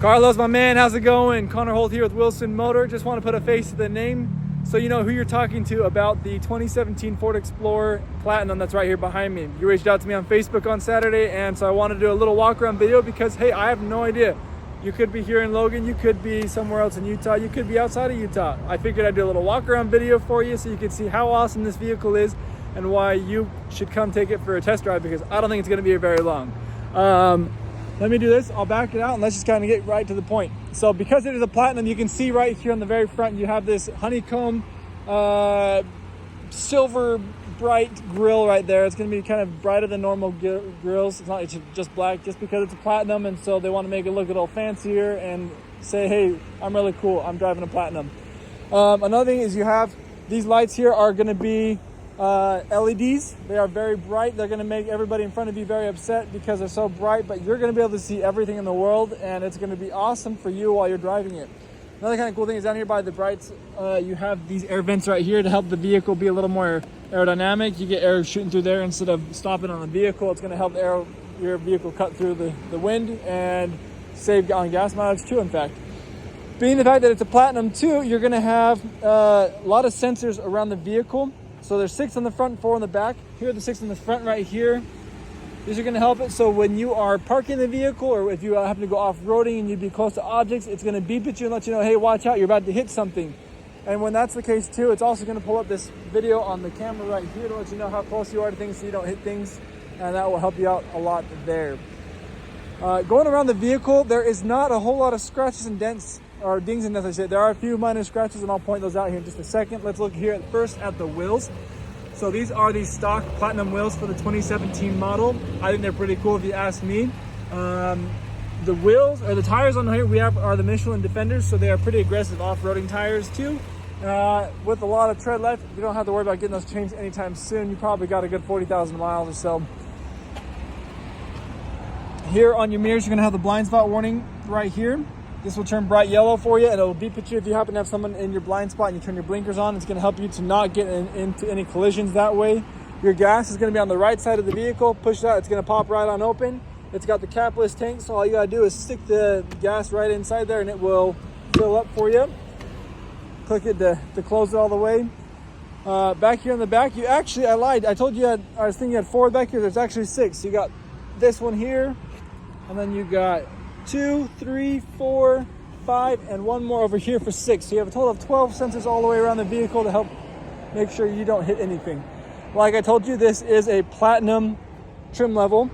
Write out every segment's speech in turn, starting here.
Carlos, my man, how's it going? Connor Holt here with Wilson Motor. Just want to put a face to the name so you know who you're talking to about the 2017 Ford Explorer Platinum that's right here behind me. You reached out to me on Facebook on Saturday, and so I wanted to do a little walk around video because, hey, I have no idea. You could be here in Logan, you could be somewhere else in Utah, you could be outside of Utah. I figured I'd do a little walk around video for you so you can see how awesome this vehicle is and why you should come take it for a test drive, because I don't think it's going to be very long. Let me do this, I'll back it out and let's just kind of get right to the point. So because it is a Platinum, you can see right here on the very front, you have this honeycomb silver bright grille right there. It's going to be kind of brighter than normal grills. It's not just black just because it's a Platinum, and so they want to make it look a little fancier and say, hey, I'm really cool, I'm driving a Platinum. Another thing is you have these lights here are going to be LEDs. They are very bright. They're going to make everybody in front of you very upset because they're so bright, but you're going to be able to see everything in the world, and it's going to be awesome for you while you're driving it. Another kind of cool thing is down here by the brights, you have these air vents right here to help the vehicle be a little more aerodynamic. You get air shooting through there instead of stopping on the vehicle. It's going to help your vehicle cut through the wind and save on gas mileage too, in fact. Being the fact that it's a Platinum too, you're going to have a lot of sensors around the vehicle. So there's 6 on the front, 4 on the back. Here are the 6 on the front right here. These are going to help it. So when you are parking the vehicle, or if you happen to go off-roading and you'd be close to objects, it's going to beep at you and let you know, hey, watch out, you're about to hit something. And when that's the case too, it's also going to pull up this video on the camera right here to let you know how close you are to things so you don't hit things. And that will help you out a lot there. Going around the vehicle, there is not a whole lot of scratches and dents or dings and, as I said, there are a few minor scratches, and I'll point those out here in just a second. Let's look here first at the wheels. So these are the stock Platinum wheels for the 2017 model. I think they're pretty cool if you ask me. The wheels, or the tires on here we have are the Michelin Defenders, so they are pretty aggressive off-roading tires too. With a lot of tread left, you don't have to worry about getting those changed anytime soon. You probably got a good 40,000 miles or so. Here on your mirrors, you're gonna have the blind spot warning right here. This will turn bright yellow for you, and it'll beep at you if you happen to have someone in your blind spot and you turn your blinkers on. It's going to help you to not get into any collisions that way. Your gas is going to be on the right side of the vehicle. Push it out, it's going to pop right on open. It's got the capless tank, so all you got to do is stick the gas right inside there and it will fill up for you. Click it to close it all the way. Back here in the back, you actually, I lied. I told you I was thinking you had 4 back here. There's actually 6. You got this one here, and then you got 2, 3, 4, 5, and 1 more over here for 6. So you have a total of 12 sensors all the way around the vehicle to help make sure you don't hit anything. Like I told you, this is a Platinum trim level.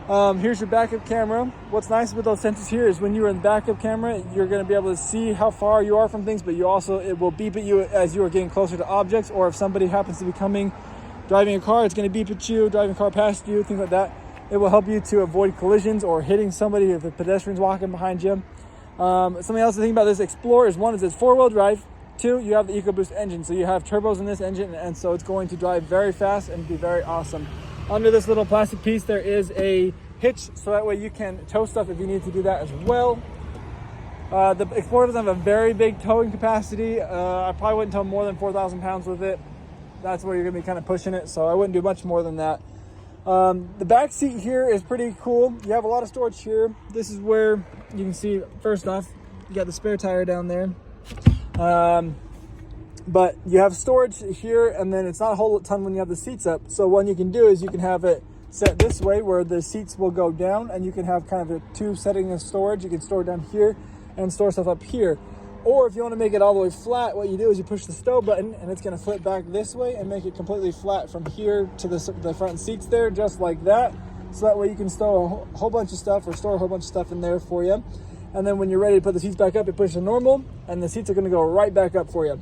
Here's your backup camera. What's nice with those sensors here is when you're in backup camera, you're going to be able to see how far you are from things, but it will beep at you as you are getting closer to objects, or if somebody happens to be driving a car, it's going to beep at you, driving a car past you, things like that. It will help you to avoid collisions or hitting somebody if a pedestrian's walking behind you. Something else to think about this Explorer is, 1, is it's 4-wheel drive. 2, you have the EcoBoost engine. So you have turbos in this engine, and so it's going to drive very fast and be very awesome. Under this little plastic piece, there is a hitch, so that way you can tow stuff if you need to do that as well. The Explorer doesn't have a very big towing capacity. I probably wouldn't tow more than 4,000 pounds with it. That's where you're going to be kind of pushing it, so I wouldn't do much more than that. The back seat here is pretty cool. You have a lot of storage here. This is where you can see, first off, you got the spare tire down there. But you have storage here, and then it's not a whole ton when you have the seats up. So what you can do is you can have it set this way where the seats will go down, and you can have kind of a 2 setting of storage. You can store down here and store stuff up here. Or if you want to make it all the way flat, what you do is you push the stow button, and it's going to flip back this way and make it completely flat from here to the front seats there, just like that. So that way you can stow a whole bunch of stuff, or store a whole bunch of stuff in there for you. And then when you're ready to put the seats back up, you push the normal, and the seats are going to go right back up for you.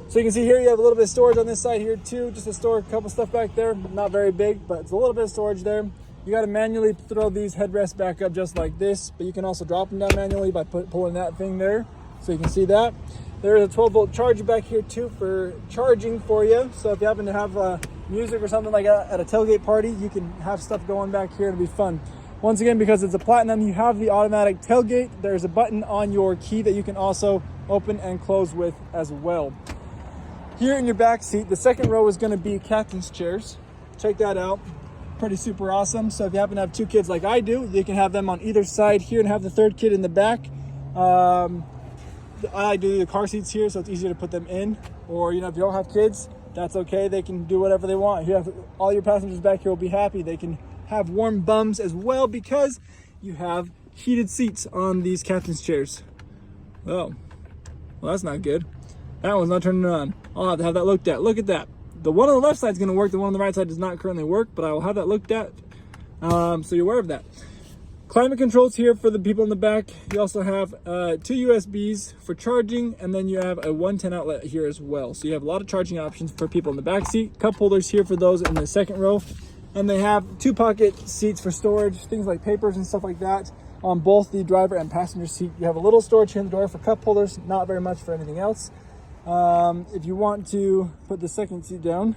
So you can see here you have a little bit of storage on this side here too, just to store a couple stuff back there. Not very big, but it's a little bit of storage there. You got to manually throw these headrests back up just like this, but you can also drop them down manually by pulling that thing there. So you can see that. There is a 12-volt charger back here too for charging for you. So if you happen to have music or something like that at a tailgate party, you can have stuff going back here. It'll be fun. Once again, because it's a Platinum, you have the automatic tailgate. There's a button on your key that you can also open and close with as well. Here in your back seat, the second row is going to be captain's chairs. Check that out. Pretty super awesome. So if you happen to have 2 kids like I do, you can have them on either side here and have the 3rd kid in the back. I like to do the car seats here, so it's easier to put them in. Or, you know, if you don't have kids, that's okay. They can do whatever they want. You have all your passengers back here will be happy. They can have warm bums as well because you have heated seats on these captain's chairs. Oh, well, that's not good. That one's not turning on. I'll have to have that looked at. Look at that. The one on the left side is going to work. The one on the right side does not currently work, but I will have that looked at. So you're aware of that. Climate controls here for the people in the back. You also have 2 USBs for charging, and then you have a 110 outlet here as well. So you have a lot of charging options for people in the back seat. Cup holders here for those in the second row. And they have 2 pocket seats for storage, things like papers and stuff like that. On both the driver and passenger seat, you have a little storage here in the door for cup holders, not very much for anything else. If you want to put the second seat down,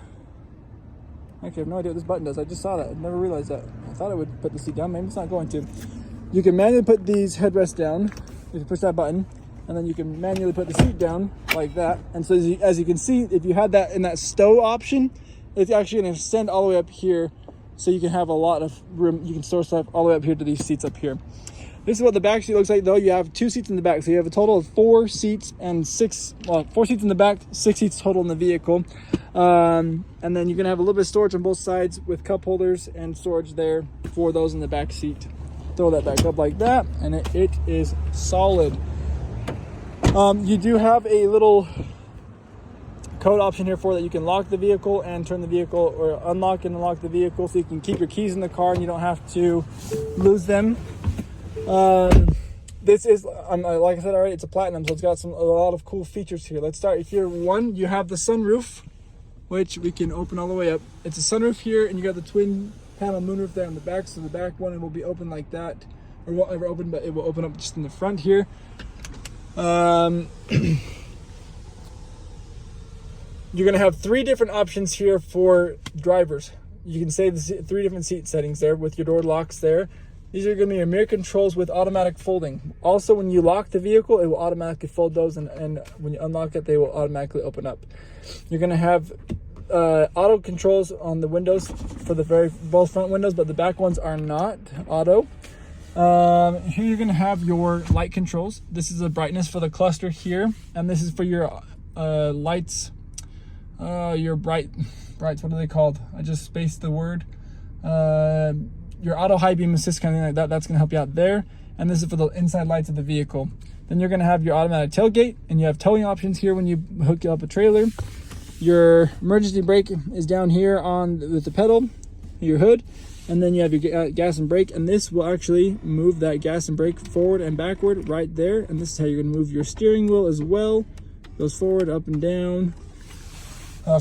actually, I have no idea what this button does. I just saw that. I never realized that. I thought it would put the seat down. Maybe it's not going to. You can manually put these headrests down if you push that button, and then you can manually put the seat down like that. And so as you can see, if you had that in that stow option, it's actually going to extend all the way up here, so you can have a lot of room. You can store stuff all the way up here to these seats up here. This is what the back seat looks like, though. You have 2 seats in the back, so you have a total of 4 seats and 4 seats in the back, 6 seats total in the vehicle. And then you're gonna have a little bit of storage on both sides with cup holders and storage there for those in the back seat. Throw that back up like that, and it is solid. You do have a little code option here for that. You can lock the vehicle and turn the vehicle, or unlock and unlock the vehicle, so you can keep your keys in the car and you don't have to lose them. This is, like I said already, it's a platinum, so it's got a lot of cool features here. Let's start here. One, you have the sunroof, which we can open all the way up. It's a sunroof here, and you got the twin panel moonroof there on the back. So the back one, it will be open like that, or won't ever open, but it will open up just in the front here. You're gonna have 3 different options here for drivers. You can save the 3 different seat settings there with your door locks there. These are going to be your mirror controls with automatic folding. Also, when you lock the vehicle, it will automatically fold those, and when you unlock it, they will automatically open up. You're going to have auto controls on the windows for both front windows, but the back ones are not auto. Here you're going to have your light controls. This is the brightness for the cluster here, and this is for your lights. Your brights. What are they called? I just spaced the word. Your auto high beam assist, kind of thing like that. That's going to help you out there. And this is for the inside lights of the vehicle. Then you're going to have your automatic tailgate, and you have towing options here when you hook up a trailer. Your emergency brake is down here with the pedal, your hood, and then you have your gas and brake, and this will actually move that gas and brake forward and backward right there. And this is how you're going to move your steering wheel as well. Goes forward, up and down.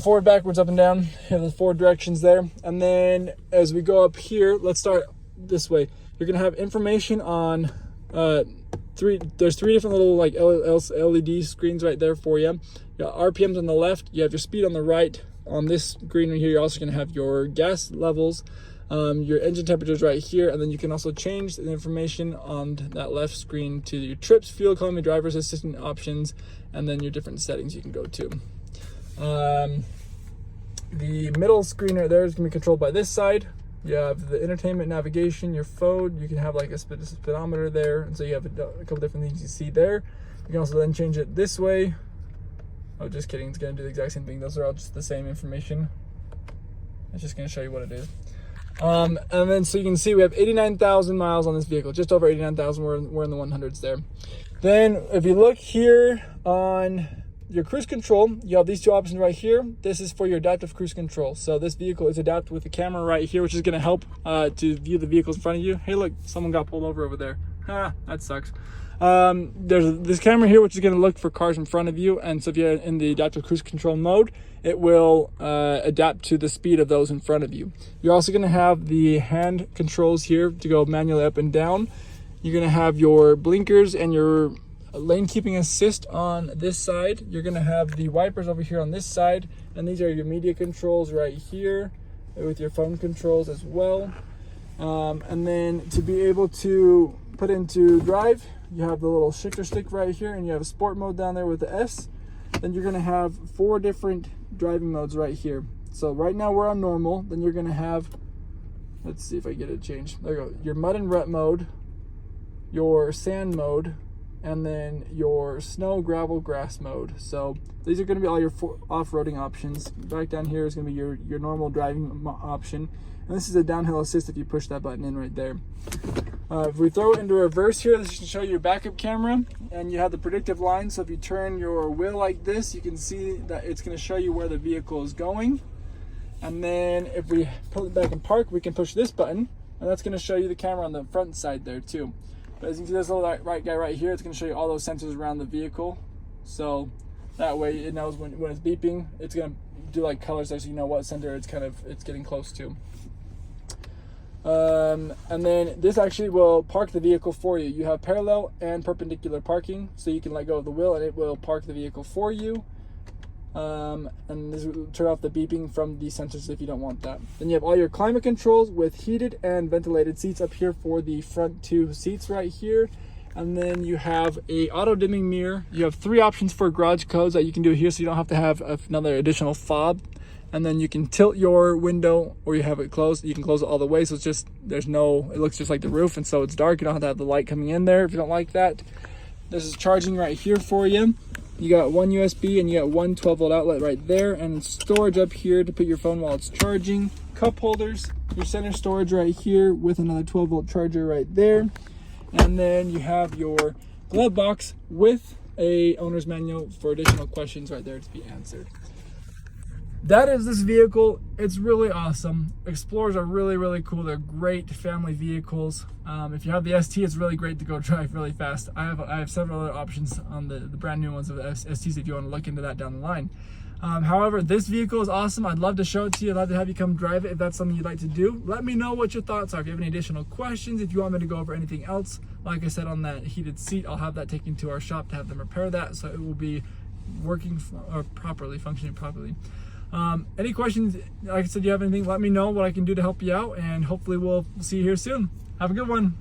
Forward, backwards, up and down. You have the 4 directions there. And then as we go up here, let's start this way. You're going to have information on there's 3 different little like LED screens right there for you. You got RPMs on the left, you have your speed on the right. On this screen right here, you're also going to have your gas levels, your engine temperatures right here, and then you can also change the information on that left screen to your trips, fuel economy, driver's assistant options, and then your different settings you can go to. The middle screen right there is going to be controlled by this side. You have the entertainment, navigation, your phone. You can have like a speedometer there, and so you have a couple different things you see there. You can also then change it this way. Oh, just kidding, it's going to do the exact same thing. Those are all just the same information. It's just going to show you what it is. And then so you can see we have 89,000 miles on this vehicle, just over 89,000. We're in the 100s there. Then if you look here on your cruise control, you have these 2 options right here. This is for your adaptive cruise control. So this vehicle is adapted with the camera right here, which is going to help to view the vehicles in front of you. Hey, look, someone got pulled over there. That sucks. There's this camera here, which is going to look for cars in front of you. And so if you're in the adaptive cruise control mode, it will adapt to the speed of those in front of you. You're also going to have the hand controls here to go manually up and down. You're going to have your blinkers and your lane keeping assist on this side. You're going to have the wipers over here on this side, and these are your media controls right here with your phone controls as well. And then to be able to put into drive, you have the little shifter stick right here, and you have a sport mode down there with the S. Then you're going to have 4 different driving modes right here. So right now we're on normal. Then you're going to have, let's see if I get it changed. There you go. Your mud and rut mode, your sand mode, and then your snow, gravel, grass mode. So these are going to be all your off-roading options. Back down here is going to be your normal driving option, and this is a downhill assist if you push that button in right there. If we throw it into reverse here, this is to show you your backup camera, and you have the predictive line. So if you turn your wheel like this, you can see that it's going to show you where the vehicle is going. And then if we pull it back in park, we can push this button, and that's going to show you the camera on the front side there too. But as you can see, this little right guy right here, it's going to show you all those sensors around the vehicle. So that way it knows when it's beeping, it's going to do like colors there, so you know what sensor it's getting close to. And then this actually will park the vehicle for you. You have parallel and perpendicular parking, so you can let go of the wheel and it will park the vehicle for you. And this will turn off the beeping from these sensors if you don't want that. Then you have all your climate controls with heated and ventilated seats up here for the front 2 seats right here. And then you have a auto dimming mirror. You have 3 options for garage codes that you can do here, so you don't have to have another additional fob. And then you can tilt your window, or you have it closed. You can close it all the way, so it's just it looks just like the roof, and so it's dark. You don't have to have the light coming in there if you don't like that. This is charging right here for you. You got one USB and you got one 12-volt outlet right there, and storage up here to put your phone while it's charging. Cup holders, your center storage right here with another 12-volt charger right there. And then you have your glove box with a owner's manual for additional questions right there to be answered. That is this vehicle. It's really awesome. Explorers are really, really cool. They're great family vehicles. If you have the ST, it's really great to go drive really fast. I have several other options on the brand new ones of the STs if you want to look into that down the line. However, this vehicle is awesome. I'd love to show it to you. I'd love to have you come drive it if that's something you'd like to do. Let me know what your thoughts are. If you have any additional questions, if you want me to go over anything else, like I said on that heated seat, I'll have that taken to our shop to have them repair that, so it will be working functioning properly. Any questions, like I said, you have anything, let me know what I can do to help you out, and hopefully we'll see you here soon. Have a good one.